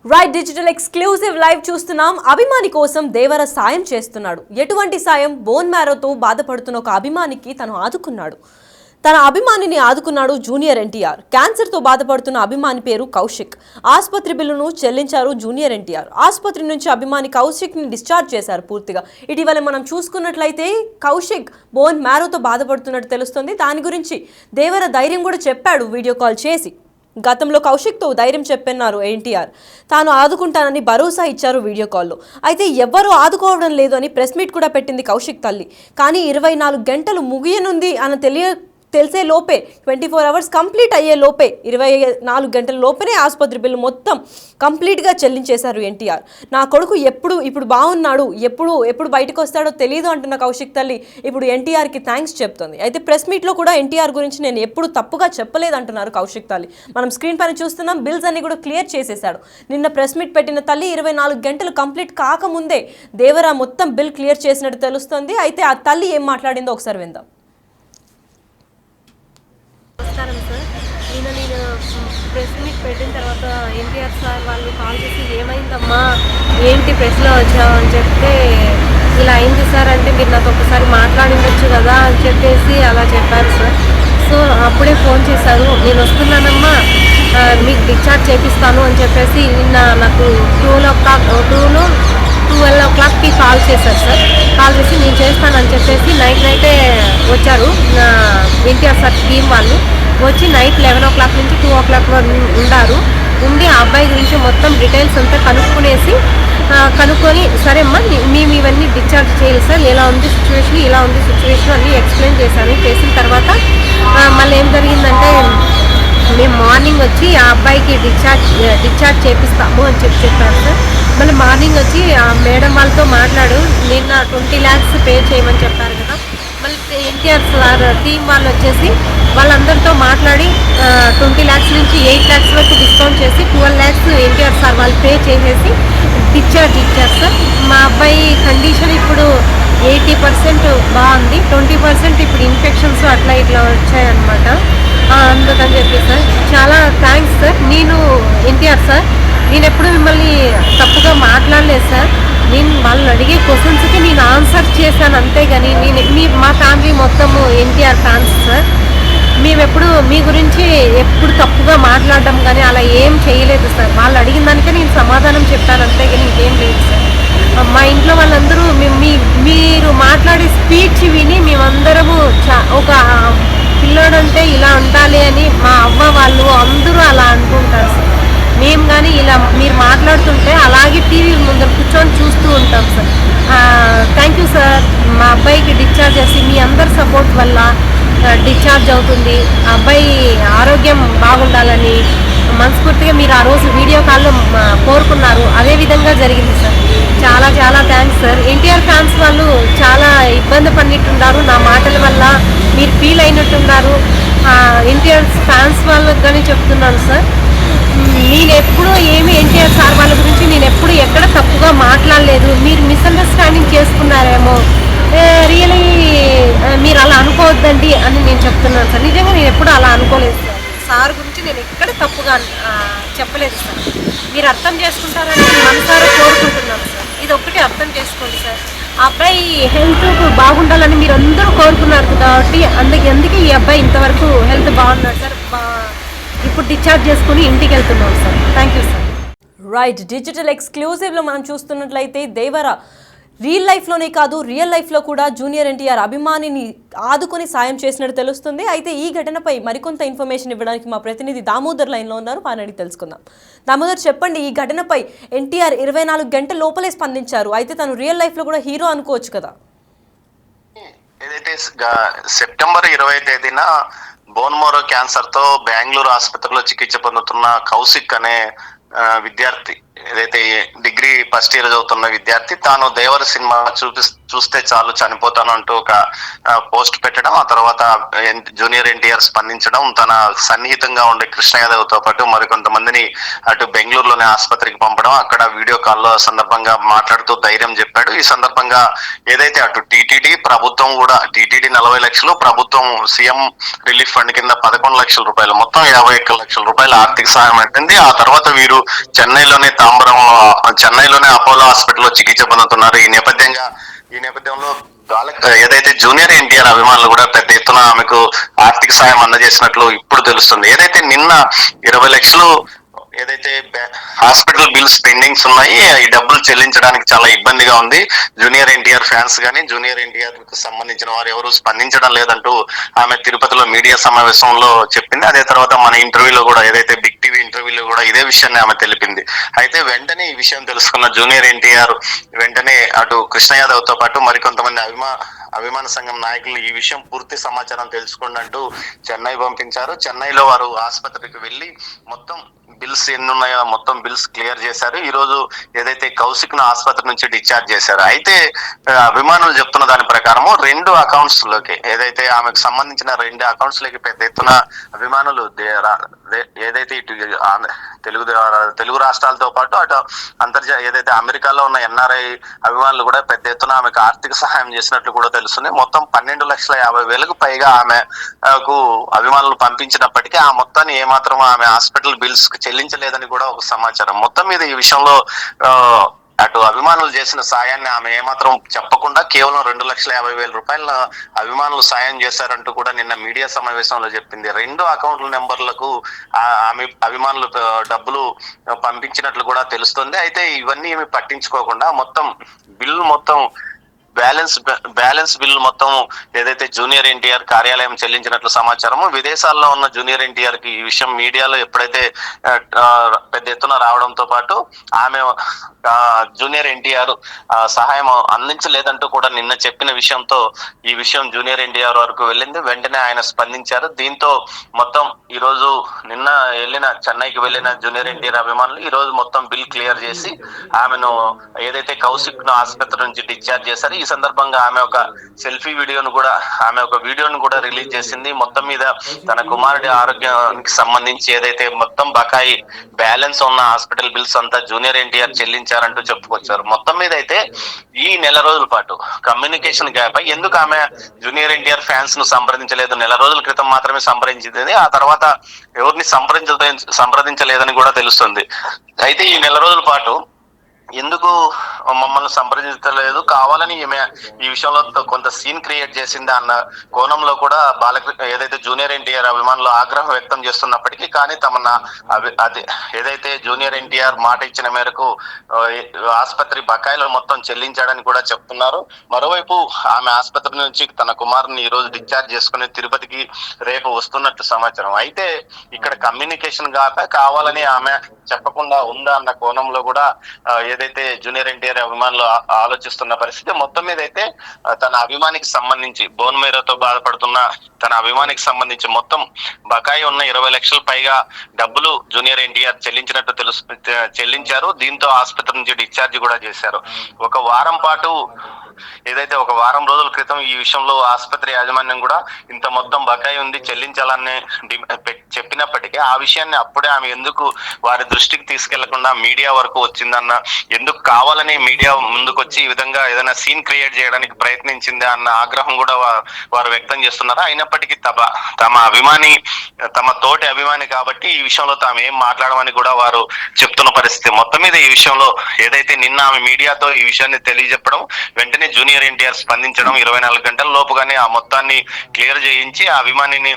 Right digital exclusive live చూస్తున్నాం. అభిమాని కోసం దేవర సాయం చేస్తున్నాడు. ఎటువంటి సాయం? బోన్ మ్యారోతో బాధపడుతున్న ఒక అభిమానికి తను ఆదుకున్నాడు. తన అభిమానిని ఆదుకున్నాడు జూనియర్ ఎన్టీఆర్. క్యాన్సర్తో బాధపడుతున్న అభిమాని పేరు కౌశిక్. ఆసుపత్రి బిల్లును చెల్లించారు జూనియర్ ఎన్టీఆర్. ఆసుపత్రి నుంచి అభిమాని కౌశిక్ని డిశ్చార్జ్ చేశారు పూర్తిగా. ఇటీవల మనం చూసుకున్నట్లయితే కౌశిక్ బోన్ మ్యారోతో బాధపడుతున్నట్టు తెలుస్తుంది. దాని గురించి దేవర ధైర్యం కూడా చెప్పాడు వీడియో కాల్ చేసి. గతంలో కౌశిక్తో ధైర్యం చెప్పన్నారు ఎన్టీఆర్. తాను ఆదుకుంటానని భరోసా ఇచ్చారు వీడియో కాల్లో. అయితే ఎవ్వరూ ఆదుకోవడం లేదు అని ప్రెస్ మీట్ కూడా పెట్టింది కౌశిక్ తల్లి. కానీ 24 గంటలు ముగియనుంది అని తెలిసే లోపే 24 అవర్స్ కంప్లీట్ అయ్యే లోపే 24 గంటల లోపే ఆసుపత్రి బిల్లు మొత్తం కంప్లీట్గా చెల్లించేశారు ఎన్టీఆర్. నా కొడుకు ఇప్పుడు బాగున్నాడు, ఎప్పుడు బయటకు వస్తాడో తెలియదు అంటున్న కౌశిక్ తల్లి ఇప్పుడు ఎన్టీఆర్కి థ్యాంక్స్ చెప్తుంది. అయితే ప్రెస్ మీట్లో కూడా ఎన్టీఆర్ గురించి నేను ఎప్పుడు తప్పుగా చెప్పలేదంటున్నారు కౌశిక్ తల్లి. మనం స్క్రీన్ పైన చూస్తున్నాం, బిల్స్ అన్ని కూడా క్లియర్ చేసేశాడు. నిన్న ప్రెస్ మీట్ పెట్టిన తల్లి 24 గంటలు కంప్లీట్ కాకముందే దేవరా మొత్తం బిల్ క్లియర్ చేసినట్టు తెలుస్తుంది. అయితే ఆ తల్లి ఏం మాట్లాడిందో ఒకసారి విందాం. నమస్కారం సార్. నేను ప్రెస్ మీట్ పెట్టిన తర్వాత ఎన్టీఆర్ సార్ వాళ్ళు కాల్ చేసి ఏమైందమ్మా, ఏంటి ప్రెస్లో వచ్చావు అని చెప్తే ఇలా అయింది సార్ అంటే మీరు నాతో ఒకసారి మాట్లాడిండొచ్చు కదా అని చెప్పేసి అలా చెప్పారు సార్. సో అప్పుడే ఫోన్ చేశారు, నేను వస్తున్నానమ్మా మీకు డిశ్చార్జ్ చేపిస్తాను అని చెప్పేసి నిన్న నాకు 12 o'clockకి కాల్ చేశారు సార్. కాల్ చేసి నేను చేస్తానని చెప్పేసి నైటే వచ్చారు ఎన్టీఆర్ సార్ టీం వాళ్ళు. వచ్చి నైట్ 11 o'clock నుంచి 2 o'clock ఉన్నారు. ఉండి ఆ అబ్బాయి గురించి మొత్తం డీటెయిల్స్ అంతా కనుక్కొని సరే అమ్మా మేము ఇవన్నీ డిశ్చార్జ్ చేయాలి సార్, ఇలా ఉంది సిచ్యువేషన్ అన్నీ ఎక్స్ప్లెయిన్ చేశాను. చేసిన తర్వాత మళ్ళీ ఏం జరిగిందంటే మేము మార్నింగ్ వచ్చి ఆ అబ్బాయికి డిశ్చార్జ్ చేపిస్తాము అని చెప్పారు సార్. మళ్ళీ మార్నింగ్ వచ్చి ఆ మేడం వాళ్ళతో నిన్న 20 lakhs పే చేయమని చెప్పారు కదా. మళ్ళీ ఎన్టీఆర్ సార్ టీం వాళ్ళు వచ్చేసి వాళ్ళందరితో మాట్లాడి 20 lakhs నుంచి 8 lakhs వరకు డిస్కౌంట్ చేసి 12 lakhs ఎన్టీఆర్ సార్ వాళ్ళు పే చేసేసి డిశ్చార్జ్ ఇచ్చారు సార్. మా అబ్బాయి కండిషన్ ఇప్పుడు 80% బాగుంది, 20% ఇప్పుడు ఇన్ఫెక్షన్స్ అట్లా ఇట్లా వచ్చాయన్నమాట. అందుకని చెప్పి సార్ చాలా థ్యాంక్స్ సార్. నేను ఎన్టీఆర్ సార్ నేను ఎప్పుడు మిమ్మల్ని తప్పుగా మాట్లాడలేదు సార్. నేను వాళ్ళు అడిగే క్వశ్చన్స్కి నేను ఆన్సర్ చేశాను అంతేగాని మా ఫ్యామిలీ మొత్తము ఎన్టీఆర్ ఫ్యాన్స్ సార్. మేమెప్పుడు మీ గురించి ఎప్పుడు తప్పుగా మాట్లాడడం కానీ అలా ఏం చేయలేదు సార్. వాళ్ళు అడిగిన దానికే నేను సమాధానం చెప్పాను అంతేగాని ఇంకేం లేదు సార్. మా ఇంట్లో వాళ్ళందరూ మీరు మాట్లాడే స్పీచ్ విని మేమందరము ఒక పిల్లోడంటే ఇలా ఉండాలి అని మా అవ్వ వాళ్ళు అందరూ అలా అనుకుంటారు సార్. మేము కానీ ఇలా మీరు మాట్లాడుతుంటే అలాగే టీవీ ముందర కూర్చొని చూస్తూ ఉంటాం సార్. Thank you sir. మా అబ్బాయికి డిశ్చార్జ్ చేసి మీ అందరి సపోర్ట్ వల్ల డిశ్చార్జ్ అవుతుంది. ఆ అబ్బాయి ఆరోగ్యం బాగుండాలని మనస్ఫూర్తిగా మీరు ఆ రోజు వీడియో కాల్లో కోరుకున్నారు, అదే విధంగా జరిగింది సార్. చాలా చాలా థ్యాంక్స్ సార్. ఎన్టీఆర్ ఫ్యాన్స్ వాళ్ళు చాలా ఇబ్బంది పడినట్టున్నారు, నా మాటల వల్ల మీరు ఫీల్ అయినట్టున్నారు. ఎన్టీఆర్ ఫ్యాన్స్ వాళ్ళకి కానీ చెప్తున్నాను సార్, నేను ఎప్పుడూ ఎన్టీఆర్ సార్ వాళ్ళ గురించి నేను ఎప్పుడు ఎక్కడ తప్పుగా మాట్లాడలేదు. మీరు మిస్అండర్స్టాండింగ్ చేసుకున్నారేమో, రియలీ మీరు అలా అనుకోవద్దండి అని నేను చెప్తున్నాను సార్. నిజంగా నేను ఎప్పుడు అలా అనుకోలేదు సార్. సార్ గురించి నేను ఎక్కడ తప్పుగా చెప్పలేదు సార్. మీరు అర్థం చేసుకుంటారని మనసారా కోరుకుంటున్నాను సార్. ఇది ఒక్కటి అర్థం చేసుకోండి సార్. ఆ అబ్బాయి హెల్త్ బాగుండాలని మీరు అందరూ కోరుకున్నారు కాబట్టి అందుకే ఈ అబ్బాయి ఇంతవరకు హెల్త్ బాగున్నాడు సార్. ఇప్పుడు డిశ్చార్జ్ చేసుకుని ఇంటికి వెళ్తున్నాం sir. Thank you sir. Right digital ఎక్స్క్లూజివ్లో మనం చూస్తున్నట్లయితే దేవరా రియల్ లైఫ్లోనే కాదు రియల్ లైఫ్లో కూడా జూనియర్ ఎన్టీఆర్ అభిమానిని ఆదుకొని సాయం చేసినట్టు తెలుస్తుంది. అయితే ఈ ఘటనపై మరికొంత ఇన్ఫర్మేషన్ ఇవ్వడానికి మా ప్రతినిధి దామోదర్ లైన్లో ఉన్నారు, వారిని తెలుసుకుందాం. దామోదర్ చెప్పండి, ఈ ఘటనపై ఎన్టీఆర్ 24 గంటల లోపలే స్పందించారు. అయితే తను రియల్ లైఫ్లో కూడా హీరో అనుకోవచ్చు కదా. ఏదైతే సెప్టెంబర్ 20వ తేదీన బోన్ మ్యారో క్యాన్సర్ తో బెంగళూరు ఆసుపత్రిలో చికిత్స పొందుతున్న కౌశిక్ అనే విద్యార్థి, ఏదైతే డిగ్రీ ఫస్ట్ ఇయర్ చదువుతున్న విద్యార్థి, తాను దేవర సినిమా చూస్తే చాలు చనిపోతాను అంటూ ఒక పోస్ట్ పెట్టడం, ఆ తర్వాత జూనియర్ ఎన్టీఆర్ స్పందించడం, తన సన్నిహితంగా ఉండే కృష్ణ యాదవ్ తో పాటు మరికొంతమందిని అటు బెంగళూరులోనే ఆసుపత్రికి పంపడం, అక్కడ వీడియో కాల్లో సందర్భంగా మాట్లాడుతూ ధైర్యం చెప్పాడు. ఈ సందర్భంగా ఏదైతే అటు టీటీడీ ప్రభుత్వం కూడా 40 లక్షలు, ప్రభుత్వం సీఎం రిలీఫ్ ఫండ్ కింద 11 లక్షల రూపాయలు, మొత్తం 51 లక్షల రూపాయల ఆర్థిక సహాయం పెట్టింది. ఆ తర్వాత వీరు చెన్నైలోని చెన్నైలోనే అపోలో హాస్పిటల్లో చికిత్స పొందుతున్నారు. ఈ నేపథ్యంలో ఏదైతే జూనియర్ ఎన్టీఆర్ అభిమానులు కూడా పెద్ద ఎత్తున ఆమెకు ఆర్థిక సాయం అందజేసినట్లు ఇప్పుడు తెలుస్తుంది. ఏదైతే నిన్న 20 లక్షలు ఏదైతే హాస్పిటల్ బిల్స్ పెండింగ్స్ ఉన్నాయి, ఈ డబ్బులు చెల్లించడానికి చాలా ఇబ్బందిగా ఉంది. జూనియర్ ఎన్టీఆర్ ఫ్యాన్స్ కానీ జూనియర్ ఎన్టీఆర్ కు సంబంధించిన వారు ఎవరు స్పందించడం లేదంటూ ఆమె తిరుపతిలో మీడియా సమావేశంలో చెప్పింది. అదే తర్వాత మన ఇంటర్వ్యూలో కూడా, ఏదైతే బిగ్ టీవీ ఇంటర్వ్యూలో కూడా ఇదే విషయాన్ని ఆమె తెలిపింది. అయితే వెంటనే ఈ విషయం తెలుసుకున్న జూనియర్ ఎన్టీఆర్ వెంటనే అటు కృష్ణ యాదవ్ తో పాటు మరికొంతమంది అభిమాన సంఘం నాయకులు ఈ విషయం పూర్తి సమాచారం తెలుసుకుంటూ చెన్నై పంపించారు. చెన్నైలో వారు ఆసుపత్రికి వెళ్లి మొత్తం బిల్స్ ఎన్ని ఉన్నాయో మొత్తం బిల్స్ క్లియర్ చేశారు. ఈ రోజు ఏదైతే కౌశిక్ ను ఆసుపత్రి నుంచి డిశ్చార్జ్ చేశారు. అయితే అభిమానులు చెప్తున్న దాని ప్రకారం 2 అకౌంట్స్ లోకి, ఏదైతే ఆమెకు సంబంధించిన 2 అకౌంట్స్ లోకి పెద్ద ఎత్తున అభిమానులు ఏదైతే ఇటు తెలుగు రాష్ట్రాలతో పాటు అటు ఏదైతే అమెరికాలో ఉన్న ఎన్ఆర్ఐ అభిమానులు కూడా పెద్ద ఎత్తున ఆమెకు ఆర్థిక సహాయం చేసినట్లు కూడా తెలుస్తుంది. మొత్తం 12,50,000కు పైగా ఆమెకు అభిమానులు పంపించినప్పటికీ ఆ మొత్తాన్ని ఏమాత్రం ఆమె హాస్పిటల్ బిల్స్ చెల్లించలేదని కూడా ఒక సమాచారం. మొత్తం మీద ఈ విషయంలో అటు అభిమానులు చేసిన సాయాన్ని ఆమె ఏమాత్రం చెప్పకుండా కేవలం 2,50,000 రూపాయల అభిమానులు సాయం చేశారంటూ కూడా నిన్న మీడియా సమావేశంలో చెప్పింది. 2 అకౌంట్ల నెంబర్లకు ఆమె అభిమానులు డబ్బులు పంపించినట్లు కూడా తెలుస్తుంది. అయితే ఇవన్నీ ఏమి పట్టించుకోకుండా మొత్తం బ్యాలెన్స్ బిల్లు మొత్తం ఏదైతే జూనియర్ ఎన్టీఆర్ కార్యాలయం చెల్లించినట్లు సమాచారము. విదేశాల్లో ఉన్న జూనియర్ ఎన్టీఆర్ కి ఈ విషయం మీడియాలో ఎప్పుడైతే పెద్ద ఎత్తున రావడంతో పాటు ఆమె జూనియర్ ఎన్టీఆర్ సహాయం అందించలేదంటూ కూడా నిన్న చెప్పిన విషయంతో ఈ విషయం జూనియర్ ఎన్టీఆర్ వరకు వెళ్ళింది. వెంటనే ఆయన స్పందించారు. దీంతో మొత్తం ఈ రోజు నిన్న చెన్నైకి వెళ్ళిన జూనియర్ ఎన్టీఆర్ అభిమానులు ఈ రోజు మొత్తం బిల్ క్లియర్ చేసి ఆమెను ఏదైతే కౌశిక్ ను ఆసుపత్రి నుంచి డిశ్చార్జ్ చేశారు. ఈ సందర్భంగా ఆమె ఒక వీడియోను కూడా రిలీజ్ చేసింది. మొత్తం మీద తన కుమారుడి ఆరోగ్యానికి సంబంధించి ఏదైతే మొత్తం బకాయి బ్యాలెన్స్ ఉన్న హాస్పిటల్ బిల్స్ అంతా జూనియర్ ఎన్టీఆర్ చెల్లించారంటూ చెప్పుకొచ్చారు. మొత్తం మీద అయితే ఈ నెల రోజుల పాటు కమ్యూనికేషన్ గ్యాప్ అయి ఎందుకు ఆమె జూనియర్ ఎన్టీఆర్ ఫ్యాన్స్ ను సంప్రదించలేదు, నెల రోజుల క్రితం మాత్రమే సంప్రదించింది, ఆ తర్వాత ఎవరిని సంప్రదించలేదని కూడా తెలుస్తుంది. అయితే ఈ నెల రోజుల పాటు ఎందుకు మమ్మల్ని సంప్రదించలేదు, కావాలని ఈమె ఈ విషయంలో కొంత సీన్ క్రియేట్ చేసిందా అన్న కోణంలో కూడా ఏదైతే జూనియర్ ఎన్టీఆర్ అభిమానులు ఆగ్రహం వ్యక్తం చేస్తున్నప్పటికీ కానీ అది ఏదైతే జూనియర్ ఎన్టీఆర్ మాట ఇచ్చిన మేరకు ఆసుపత్రి బకాయిలు మొత్తం చెల్లించాడని కూడా చెప్తున్నారు. మరోవైపు ఆమె ఆసుపత్రి నుంచి తన కుమారుని ఈ రోజు డిశ్చార్జ్ చేసుకుని తిరుపతికి రేపు వస్తున్నట్టు సమాచారం. అయితే ఇక్కడ కమ్యూనికేషన్ కావాలని ఆమె చెప్పకుండా ఉందా అన్న కోణంలో కూడా ఏదైతే జూనియర్ ఎన్టీఆర్ అభిమానులు ఆలోచిస్తున్న పరిస్థితి. మొత్తం మీద అయితే తన అభిమానికి సంబంధించి బోన్ మేరోతో బాధపడుతున్న తన అభిమానికి సంబంధించి మొత్తం బకాయి ఉన్న 20 లక్షల పైగా డబ్బులు జూనియర్ ఎన్టీఆర్ చెల్లించారు. దీంతో ఆసుపత్రి నుంచి డిశ్చార్జ్ కూడా చేశారు. ఒక వారం రోజుల క్రితం ఈ విషయంలో ఆసుపత్రి యాజమాన్యం కూడా ఇంత మొత్తం బకాయి ఉంది చెల్లించాలని చెప్పినప్పటికీ ఆ విషయాన్ని అప్పుడే ఆమె ఎందుకు వారి దృష్టికి తీసుకెళ్లకుండా మీడియా వరకు వచ్చిందన్న, ఎందుకు కావాలని మీడియా ముందుకు వచ్చి ఈ విధంగా ఏదైనా సీన్ క్రియేట్ చేయడానికి ప్రయత్నించింది అన్న ఆగ్రహం కూడా వారు వ్యక్తం చేస్తున్నారు. అయినప్పటికీ తమ తోటి అభిమాని కాబట్టి ఈ విషయంలో తాము ఏం మాట్లాడమని కూడా వారు చెప్తున్న పరిస్థితి. మొత్తం మీద ఈ విషయంలో ఏదైతే నిన్న ఆమె మీడియాతో ఈ విషయాన్ని తెలియజెప్పడం, వెంటనే జూనియర్ ఎన్టీఆర్ స్పందించడం, 24 గంటల లోపుగానే ఆ మొత్తాన్ని క్లియర్ చేయించి ఆ అభిమానిని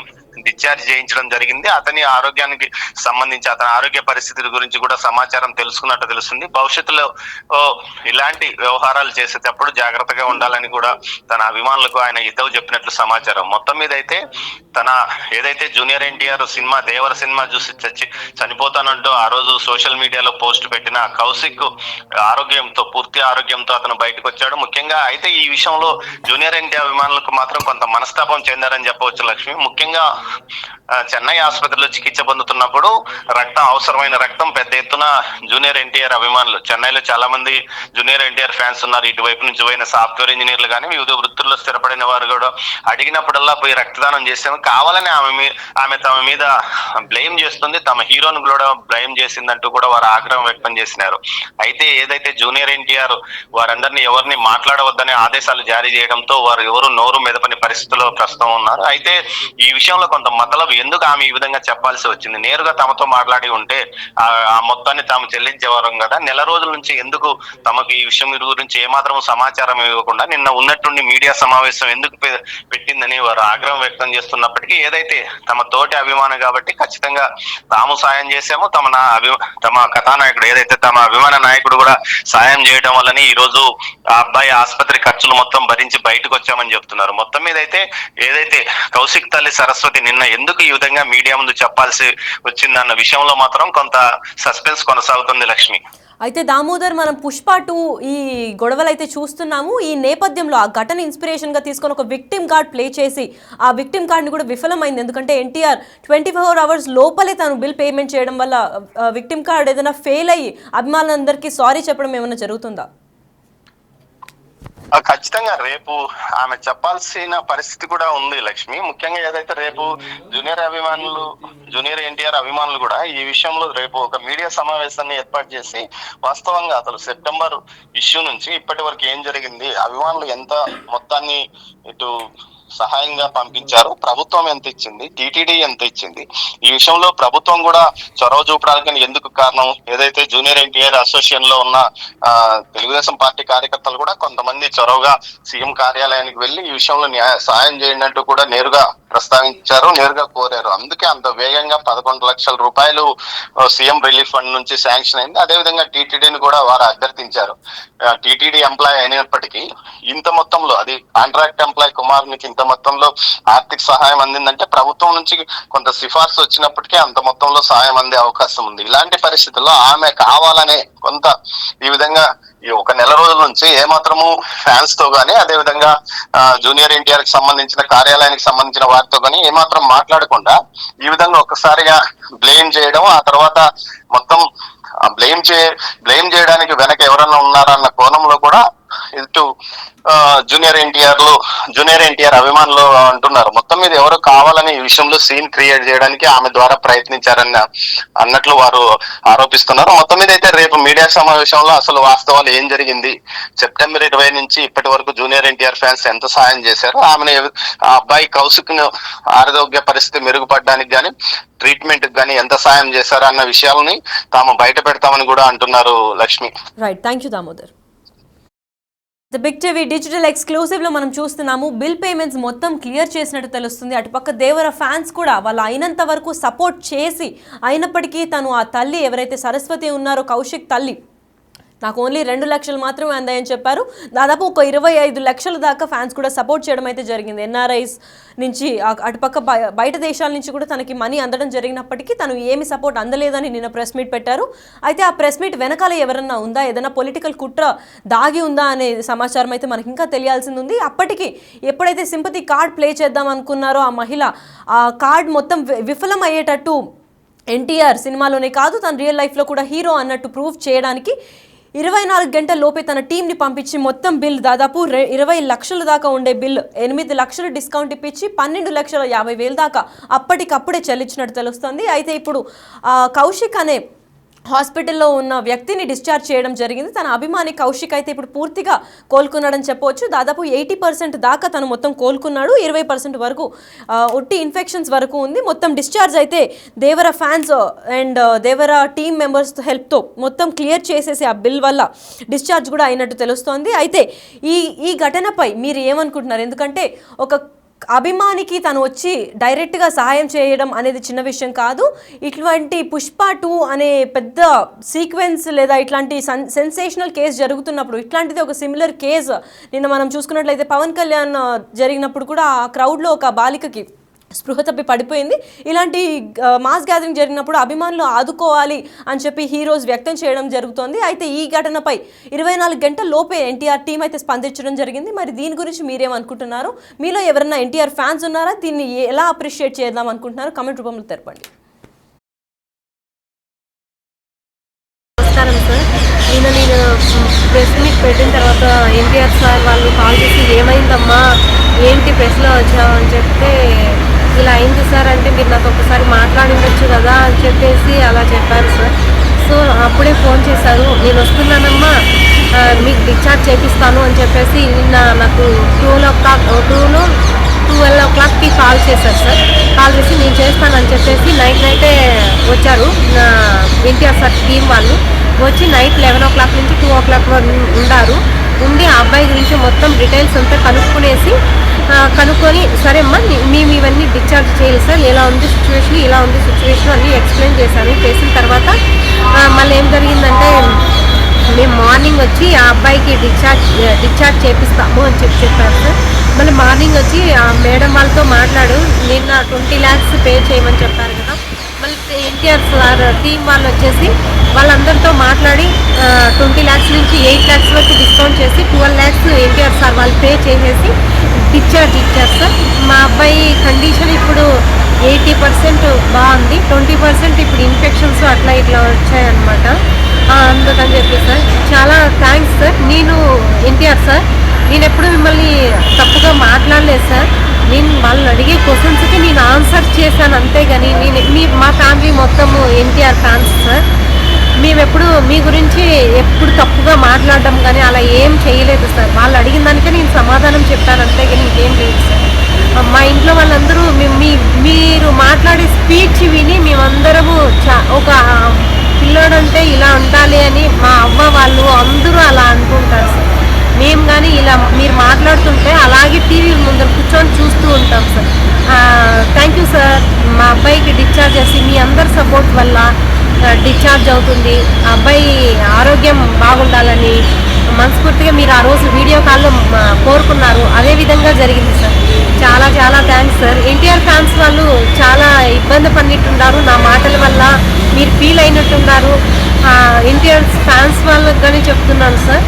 డిశ్చార్జ్ చేయించడం జరిగింది. అతని ఆరోగ్యానికి సంబంధించి అతని ఆరోగ్య పరిస్థితుల గురించి కూడా సమాచారం తెలుసుకున్నట్టు తెలుస్తుంది. భవిష్యత్తులో ఇలాంటి వ్యవహారాలు చేసేటప్పుడు జాగ్రత్తగా ఉండాలని కూడా తన అభిమానులకు ఆయన హితవు చెప్పినట్లు సమాచారం. మొత్తం మీద అయితే ఏదైతే జూనియర్ ఎన్టీఆర్ దేవర సినిమా చూసి చనిపోతానంటూ ఆ రోజు సోషల్ మీడియాలో పోస్ట్ పెట్టిన కౌశిక్ పూర్తి ఆరోగ్యంతో అతను బయటకు వచ్చాడు. ముఖ్యంగా అయితే ఈ విషయంలో జూనియర్ ఎన్టీఆర్ అభిమానులకు మాత్రం కొంత మనస్తాపం చెందారని చెప్పవచ్చు లక్ష్మి. ముఖ్యంగా చెన్నై ఆసుపత్రిలో చికిత్స పొందుతున్నప్పుడు అవసరమైన రక్తం పెద్ద ఎత్తున జూనియర్ ఎన్టీఆర్ అభిమానులు, చెన్నైలో చాలా మంది జూనియర్ ఎన్టీఆర్ ఫ్యాన్స్ ఉన్నారు. ఇటువైపు నుంచి పోయిన సాఫ్ట్వేర్ ఇంజనీర్లు కానీ వివిధ వృత్తుల్లో స్థిరపడిన వారు కూడా అడిగినప్పుడల్లా పోయి రక్తదానం చేసాము, కావాలని ఆమె తమ మీద బ్లేమ్ చేస్తుంది, తమ హీరోను కూడా బ్లేమ్ చేసిందంటూ కూడా వారు ఆగ్రహం వ్యక్తం చేసినారు. అయితే ఏదైతే జూనియర్ ఎన్టీఆర్ వారందరినీ ఎవరిని మాట్లాడవద్దనే ఆదేశాలు జారీ చేయడంతో వారు ఎవరు నోరు మెదపని పరిస్థితిలో ప్రస్తుతం ఉన్నారు. అయితే ఈ విషయంలో కొంత మతలబు ఎందుకు ఆమె ఈ విధంగా చెప్పాల్సి వచ్చింది? నేరుగా తమతో మాట్లాడి ఉంటే ఆ మొత్తాన్ని తాము చెల్లించేవారు కదా. నెల రోజుల నుంచి ఎందుకు తమకు ఈ విషయం గురించి ఏమాత్రం సమాచారం ఇవ్వకుండా నిన్న ఉన్నట్టుండి మీడియా సమావేశం ఎందుకు పెట్టిందని వారు ఆగ్రహం వ్యక్తం చేస్తున్నప్పటికీ, ఏదైతే తమ తోటి అభిమానం కాబట్టి ఖచ్చితంగా తాము సాయం చేసాము, తమ కథానాయకుడు ఏదైతే తమ అభిమాన నాయకుడు కూడా సాయం చేయడం వల్లని ఈ రోజు ఆ అబ్బాయి ఆసుపత్రి ఖర్చులు మొత్తం భరించి బయటకు వచ్చామని చెప్తున్నారు. మొత్తం మీద అయితే ఏదైతే కౌశిక్ తల్లి సరస్వతి నిన్న ఎందుకు ఈ విధంగా మీడియా ముందు చెప్పాల్సి వచ్చిందన్న విషయంలో మాత్రం కొంత సస్పెన్స్ కొనసాగుతుంది లక్ష్మి. అయితే దామోదర్, మనం పుష్ప 2 ఈ గొడవలు అయితే చూస్తున్నాము. ఈ నేపథ్యంలో ఆ ఘటన ఇన్స్పిరేషన్గా తీసుకొని ఒక విక్టిమ్ కార్డ్ ప్లే చేసి ఆ విక్టిమ్ కార్డ్ని కూడా విఫలమైంది. ఎందుకంటే ఎన్టీఆర్ 24 hours లోపలే తను బిల్ పేమెంట్ చేయడం వల్ల విక్టిమ్ కార్డ్ ఏదైనా ఫెయిల్ అయ్యి అభిమానులందరికీ సారీ చెప్పడం ఏమైనా జరుగుతుందా? ఖచ్చితంగా రేపు ఆమె చెప్పాల్సిన పరిస్థితి కూడా ఉంది లక్ష్మి. ముఖ్యంగా ఏదైతే రేపు జూనియర్ ఎన్టీఆర్ అభిమానులు కూడా ఈ విషయంలో రేపు ఒక మీడియా సమావేశాన్ని ఏర్పాటు చేసి వాస్తవంగా అసలు సెప్టెంబర్ ఇష్యూ నుంచి ఇప్పటి వరకు ఏం జరిగింది, అభిమానులు ఎంత మొత్తాన్ని ఇటు సహాయంగా పంపించారు, ప్రభుత్వం ఎంత ఇచ్చింది, టీటీడీ ఎంత ఇచ్చింది, ఈ విషయంలో ప్రభుత్వం కూడా చొరవ చూపడానికి ఎందుకు కారణం, ఏదైతే జూనియర్ ఎన్టీఆర్ అసోసియేషన్ లో ఉన్న తెలుగుదేశం పార్టీ కార్యకర్తలు కూడా కొంతమంది చొరవగా సీఎం కార్యాలయానికి వెళ్లి ఈ విషయంలో సహాయం చేయండి అంటూ కూడా నేరుగా ప్రస్తావించారు, నేరుగా కోరారు. అందుకే అంత వేగంగా 11 లక్షల రూపాయలు సీఎం రిలీఫ్ ఫండ్ నుంచి శాంక్షన్ అయింది. అదేవిధంగా టీటీడీని కూడా వారు అభ్యర్థించారు. టీటీడీ ఎంప్లాయ్ అయినప్పటికీ ఇంత మొత్తంలో, అది కాంట్రాక్ట్ ఎంప్లాయ్ కుమారునికి ఇంత మొత్తంలో ఆర్థిక సహాయం అందిందంటే ప్రభుత్వం నుంచి కొంత సిఫార్సు వచ్చినప్పటికీ అంత మొత్తంలో సహాయం అందే అవకాశం ఉంది. ఇలాంటి పరిస్థితుల్లో ఆమె కావాలనే కొంత ఈ విధంగా ఈ ఒక నెల రోజుల నుంచి ఏమాత్రము ఫ్యాన్స్ తో గానీ, అదే విధంగా జూనియర్ ఎన్టీఆర్ కి సంబంధించిన కార్యాలయానికి సంబంధించిన వారితో గానీ ఏమాత్రం మాట్లాడకుండా ఈ విధంగా ఒక్కసారిగా బ్లేమ్ చేయడం, ఆ తర్వాత మొత్తం బ్లేమ్ చేయడానికి వెనక ఎవరన్నా ఉన్నారన్న కోణంలో కూడా ఇటు జూనియర్ ఎన్టీఆర్ అభిమానులు అంటున్నారు. మొత్తం మీద ఎవరు కావాలని ఈ విషయంలో సీన్ క్రియేట్ చేయడానికి ఆమె ద్వారా అన్నట్లు వారు ఆరోపిస్తున్నారు. మొత్తం మీద అయితే రేపు మీడియా సమావేశంలో అసలు వాస్తవాలు ఏం జరిగింది, సెప్టెంబర్ 20 నుంచి ఇప్పటి వరకు జూనియర్ ఎన్టీఆర్ ఫ్యాన్స్ ఎంత సాయం చేశారు, ఆమెను ఆ అబ్బాయి కౌశిక్ ను ఆరోగ్య పరిస్థితి మెరుగుపడడానికి గానీ ట్రీట్మెంట్ గానీ ఎంత సాయం చేశారు అన్న విషయాలని తాము బయట పెడతామని కూడా అంటున్నారు Lakshmi. Right, thank you Damodar. The big TV digital ఎక్స్క్లూసివ్లో మనం చూస్తున్నాము. బిల్ పేమెంట్స్ మొత్తం క్లియర్ చేసినట్టు తెలుస్తుంది. అటుపక్క దేవర ఫ్యాన్స్ కూడా వాళ్ళు అయినంత వరకు సపోర్ట్ చేసి, అయినప్పటికీ తను ఆ తల్లి ఎవరైతే సరస్వతి ఉన్నారో కౌశిక్ తల్లి, నాకు ఓన్లీ 2 లక్షలు మాత్రమే అందాయని చెప్పారు. దాదాపు ఒక 25 లక్షల దాకా ఫ్యాన్స్ కూడా సపోర్ట్ చేయడం అయితే జరిగింది. ఎన్ఆర్ఐస్ నుంచి, అటుపక్క బయట దేశాల నుంచి కూడా తనకి మనీ అందడం జరిగినప్పటికీ తను ఏమి సపోర్ట్ అందలేదని నిన్న ప్రెస్ మీట్ పెట్టారు. అయితే ఆ ప్రెస్ మీట్ వెనకాల ఎవరన్నా ఉందా, ఏదైనా పొలిటికల్ కుట్ర దాగి ఉందా అనే సమాచారం అయితే మనకి ఇంకా తెలియాల్సింది ఉంది. అప్పటికి ఎప్పుడైతే సింపతి కార్డ్ ప్లే చేద్దాం అనుకున్నారో ఆ మహిళ, ఆ కార్డ్ మొత్తం విఫలం అయ్యేటట్టు ఎన్టీఆర్ సినిమాలోనే కాదు తన రియల్ లైఫ్లో కూడా హీరో అన్నట్టు ప్రూవ్ చేయడానికి 24 గంటల లోపే తన టీంని పంపించి మొత్తం బిల్ దాదాపు 20 లక్షల దాకా ఉండే బిల్ 8 లక్షలు డిస్కౌంట్ ఇప్పించి 12,50,000 దాకా అప్పటికప్పుడే చెల్లించినట్టు తెలుస్తుంది. అయితే ఇప్పుడు కౌశిక్ అనే హాస్పిటల్లో ఉన్న వ్యక్తిని డిశ్చార్జ్ చేయడం జరిగింది. తన అభిమాని కౌశిక్ అయితే ఇప్పుడు పూర్తిగా కోలుకున్నాడని చెప్పవచ్చు. దాదాపు 80% దాకా తను మొత్తం కోలుకున్నాడు. 20% వరకు ఒట్టి ఇన్ఫెక్షన్స్ వరకు ఉంది. మొత్తం డిశ్చార్జ్ అయితే Devara fans and Devara team members హెల్ప్తో మొత్తం క్లియర్ చేసేసి ఆ బిల్ వల్ల డిశ్చార్జ్ కూడా అయినట్టు తెలుస్తోంది. అయితే ఈ ఘటనపై మీరు ఏమనుకుంటున్నారు? ఎందుకంటే ఒక అభిమానికి తను వచ్చి డైరెక్ట్గా సహాయం చేయడం అనేది చిన్న విషయం కాదు. ఇటువంటి పుష్ప 2 అనే పెద్ద సీక్వెన్స్ లేదా ఇట్లాంటి సెన్సేషనల్ కేసు జరుగుతున్నప్పుడు, ఇట్లాంటిది ఒక సిమిలర్ కేసు నిన్న మనం చూసుకున్నట్లయితే పవన్ కళ్యాణ్ జరిగినప్పుడు కూడా ఆ క్రౌడ్లో ఒక బాలికకి స్పృహ తప్పి పడిపోయింది. ఇలాంటి మాస్ గ్యాదరింగ్ జరిగినప్పుడు అభిమానులు ఆదుకోవాలి అని చెప్పి హీరోస్ వ్యక్తం చేయడం జరుగుతోంది. అయితే ఈ ఘటనపై 24 గంటల లోపే ఎన్టీఆర్ టీం అయితే స్పందించడం జరిగింది. మరి దీని గురించి మీరేమనుకుంటున్నారు? మీలో ఎవరైనా ఎన్టీఆర్ ఫ్యాన్స్ ఉన్నారా? దీన్ని ఎలా అప్రిషియేట్ చేద్దాం అనుకుంటున్నారు? కమెంట్ రూపంలో తెలపండి. నమస్కారం సార్. నేను ప్రెస్ మీట్ పెట్టిన తర్వాత ఎన్టీఆర్ సార్ వాళ్ళు కాల్ చేసి ఏమైందమ్మా, ఏంటి ప్రెస్లో వచ్చావు అని చెప్తే, ఇలా అయింది సార్ అంటే మీరు నాకు ఒకసారి మాట్లాడిండొచ్చు కదా అని చెప్పేసి అలా చెప్పారు సార్. సో అప్పుడే ఫోన్ చేశారు, నేను వస్తున్నానమ్మా మీకు డిశ్చార్జ్ చేపిస్తాను అని చెప్పేసి నిన్న నాకు 2 o'clock 12 o'clockకి కాల్ చేశారు సార్. కాల్ చేసి నేను చేస్తానని చెప్పేసి నైటే వచ్చారు ఎన్టీఆర్ సార్ టీం వాళ్ళు. వచ్చి నైట్ 11 o'clock నుంచి 2 o'clock వరకు ఉండి ఆ అబ్బాయి గురించి మొత్తం డీటెయిల్స్ అంతా కనుక్కొని సరే అమ్మా మేము ఇవన్నీ డిశ్చార్జ్ చేయాలి సార్, ఇలా ఉంది సిచ్యువేషన్ అన్నీ ఎక్స్ప్లెయిన్ చేసిన తర్వాత మళ్ళీ ఏం జరిగిందంటే మేము మార్నింగ్ వచ్చి ఆ అబ్బాయికి డిశ్చార్జ్ చేపిస్తాము అని చెప్పారు సార్. మళ్ళీ మార్నింగ్ వచ్చి ఆ మేడం వాళ్ళతో మాట్లాడు, నిన్న 20 lakhs పే చేయమని చెప్పారు కదా. మళ్ళీ ఎన్టీఆర్ సార్ టీం వాళ్ళు వచ్చేసి వాళ్ళందరితో మాట్లాడి 20 lakhs నుంచి 8 lakhs వరకు డిస్కౌంట్ చేసి 12 lakhs ఎన్టీఆర్ సార్ వాళ్ళు పే చేసేసి డిశ్చార్జ్ ఇచ్చారు సార్. మా అబ్బాయి కండిషన్ ఇప్పుడు 80% బాగుంది, 20% ఇప్పుడు ఇన్ఫెక్షన్స్ అట్లా ఇట్లా వచ్చాయన్నమాట. అందుకని చెప్పి సార్ చాలా థ్యాంక్స్ సార్. నేను ఎన్టీఆర్ సార్, నేను ఎప్పుడు మిమ్మల్ని తప్పుగా మాట్లాడలేదు సార్. నేను వాళ్ళని అడిగే క్వశ్చన్స్కి నేను ఆన్సర్ చేశాను అంతేగాని మా ఫ్యామిలీ మొత్తము ఎన్టీఆర్ ఫ్యాన్స్ సార్. మేము ఎప్పుడు మీ గురించి ఎప్పుడు తప్పుగా మాట్లాడడం కానీ అలా ఏం చేయలేదు సార్. వాళ్ళు అడిగిన దానికే నేను సమాధానం చెప్పాను అంతేగాని ఇంకేం లేదు సార్. మా ఇంట్లో వాళ్ళందరూ మీరు మాట్లాడే స్పీచ్ విని మేమందరము ఒక పిల్లోడంటే ఇలా ఉండాలి అని మా అవ్వ వాళ్ళు అందరూ అలా అనుకుంటారు సార్. మేము కానీ ఇలా మీరు మాట్లాడుతుంటే అలాగే టీవీ ముందర కూర్చొని చూస్తూ ఉంటాం సార్. Thank you sir. మా అబ్బాయికి డిశ్చార్జ్ చేసి మీ అందరి సపోర్ట్ వల్ల డిశ్చార్జ్ అవుతుంది. ఆ అబ్బాయి ఆరోగ్యం బాగుండాలని మనస్ఫూర్తిగా మీరు ఆ రోజు వీడియో కాల్లో కోరుకున్నారు, అదే విధంగా జరిగింది సార్. చాలా చాలా థ్యాంక్స్ సార్. ఎన్టీఆర్ ఫ్యాన్స్ వాళ్ళు చాలా ఇబ్బంది పడినట్టున్నారు నా మాటల వల్ల, మీరు ఫీల్ అయినట్టున్నారు. ఎన్టీఆర్ ఫ్యాన్స్ వాళ్ళకి కానీ చెప్తున్నాను సార్,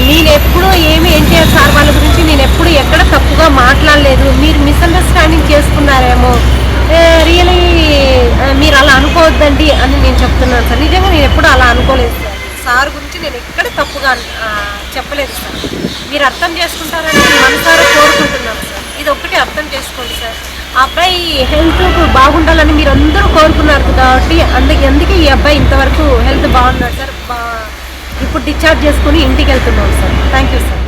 నేను ఎప్పుడూ ఎన్టీఆర్ సార్ వాళ్ళ గురించి నేను ఎప్పుడు ఎక్కడ తప్పుగా మాట్లాడలేదు. మీరు మిస్అండర్స్టాండింగ్ చేసుకున్నారేమో, రియలీ మీరు అలా అనుకోవద్దండి అని నేను చెప్తున్నాను సార్. నిజంగా నేను ఎప్పుడు అలా అనుకోలేదు సార్. సార్ గురించి నేను ఎక్కడ తప్పుగా చెప్పలేదు సార్. మీరు అర్థం చేసుకుంటారని నేను మనసారా కోరుకుంటున్నాను సార్. ఇది ఒక్కటి అర్థం చేసుకోండి సార్. ఆ అబ్బాయి హెల్త్ బాగుండాలని మీరు అందరూ కోరుకున్నారు కాబట్టి అందుకే ఈ అబ్బాయి ఇంతవరకు హెల్త్ బాగున్నాడు సార్. ఇప్పుడు డిశ్చార్జ్ చేసుకుని ఇంటికి వెళ్తున్నాం సార్. Thank you sir.